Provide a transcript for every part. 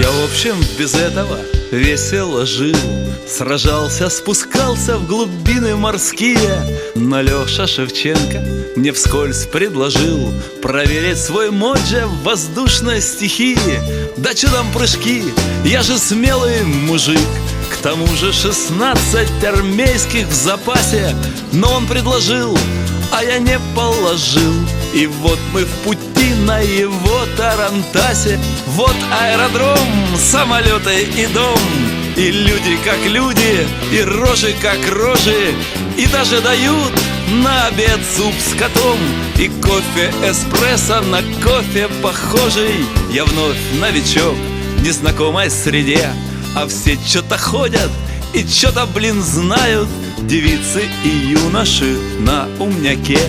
Я, в общем, без этого весело жил, сражался, спускался в глубины морские. Но Леша Шевченко мне вскользь предложил проверить свой моджо в воздушной стихии. Да чё там прыжки, я же смелый мужик. К тому же 16 армейских в запасе. Но он предложил, а я не положил. И вот мы в пути на его тарантасе. Вот аэродром, самолеты и дом, и люди как люди, и рожи как рожи. И даже дают на обед суп с котом и кофе эспрессо на кофе похожий. Я вновь новичок в незнакомой среде, а все что-то ходят и что-то, блин, знают. Девицы и юноши на умняке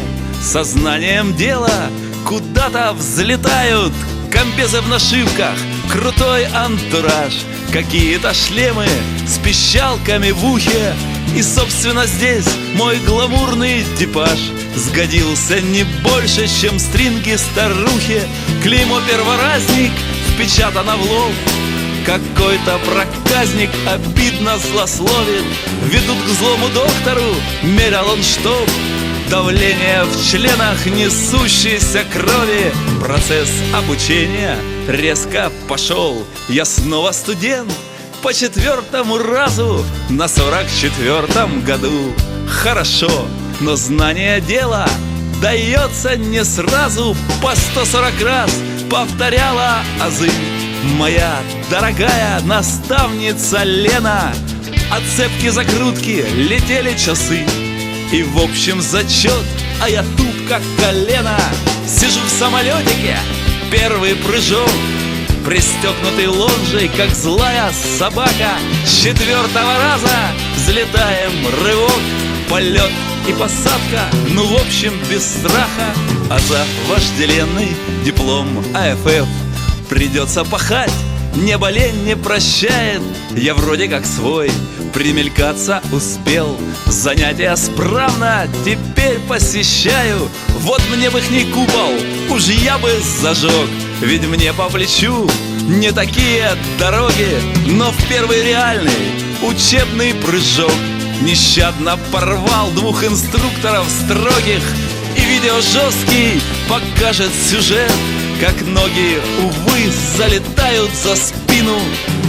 сознанием дела куда-то взлетают. Комбезы в нашивках, крутой антураж, какие-то шлемы с пищалками в ухе. И, собственно, здесь мой гламурный типаж сгодился не больше, чем стринги старухи. Клеймо «Перворазник» впечатано в лоб. Какой-то проказник обидно злословит. Ведут к злому доктору, мерял он штоп. Давление в членах несущейся крови. Процесс обучения резко пошел. Я снова студент по 4-му разу на 44-м году. Хорошо, но знание дела дается не сразу. По 140 раз повторяла азы моя дорогая наставница Лена. От цепки-закрутки летели часы, и в общем зачет, а я туп как колено. Сижу в самолетике, первый прыжок, пристегнутый лонжей, как злая собака. С 4-го раза взлетаем, рывок, полет и посадка. Ну, в общем, без страха. А за вожделенный диплом АФФ придется пахать, небо лень не прощает. Я вроде как свой, примелькаться успел. Занятия справно теперь посещаю. Вот мне бы ихний купол, уж я бы зажег. Ведь мне по плечу не такие дороги. Но в первый реальный учебный прыжок нещадно порвал 2 инструкторов строгих. И видео жесткий покажет сюжет, как ноги, увы, залетают за спину.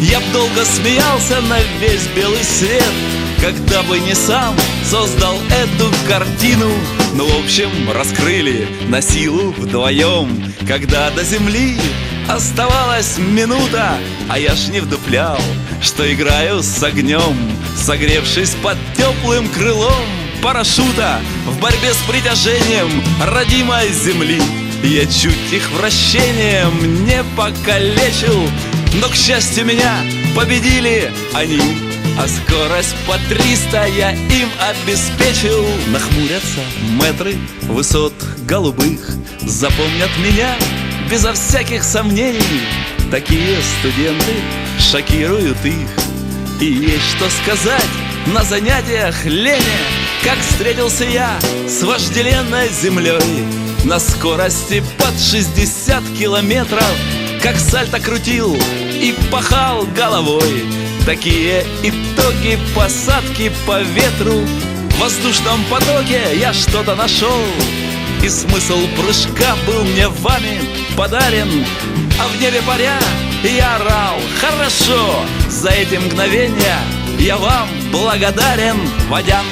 Я б долго смеялся на весь белый свет, когда бы не сам создал эту картину. Ну, в общем, раскрыли на силу вдвоем, когда до земли оставалась минута. А я ж не вдуплял, что играю с огнем, согревшись под теплым крылом парашюта в борьбе с притяжением родимой земли. Я чуть их вращением не покалечил, но, к счастью, меня победили они, а скорость по 300 я им обеспечил. Нахмурятся мэтры высот голубых, запомнят меня безо всяких сомнений. Такие студенты шокируют их. И есть что сказать на занятиях Лене, как встретился я с вожделенной землей на скорости под 60 километров, как сальто крутил и пахал головой. Такие итоги посадки по ветру. В воздушном потоке я что-то нашел, и смысл прыжка был мне вами подарен. А в небе паря я орал: хорошо, за эти мгновения я вам благодарен, Водян.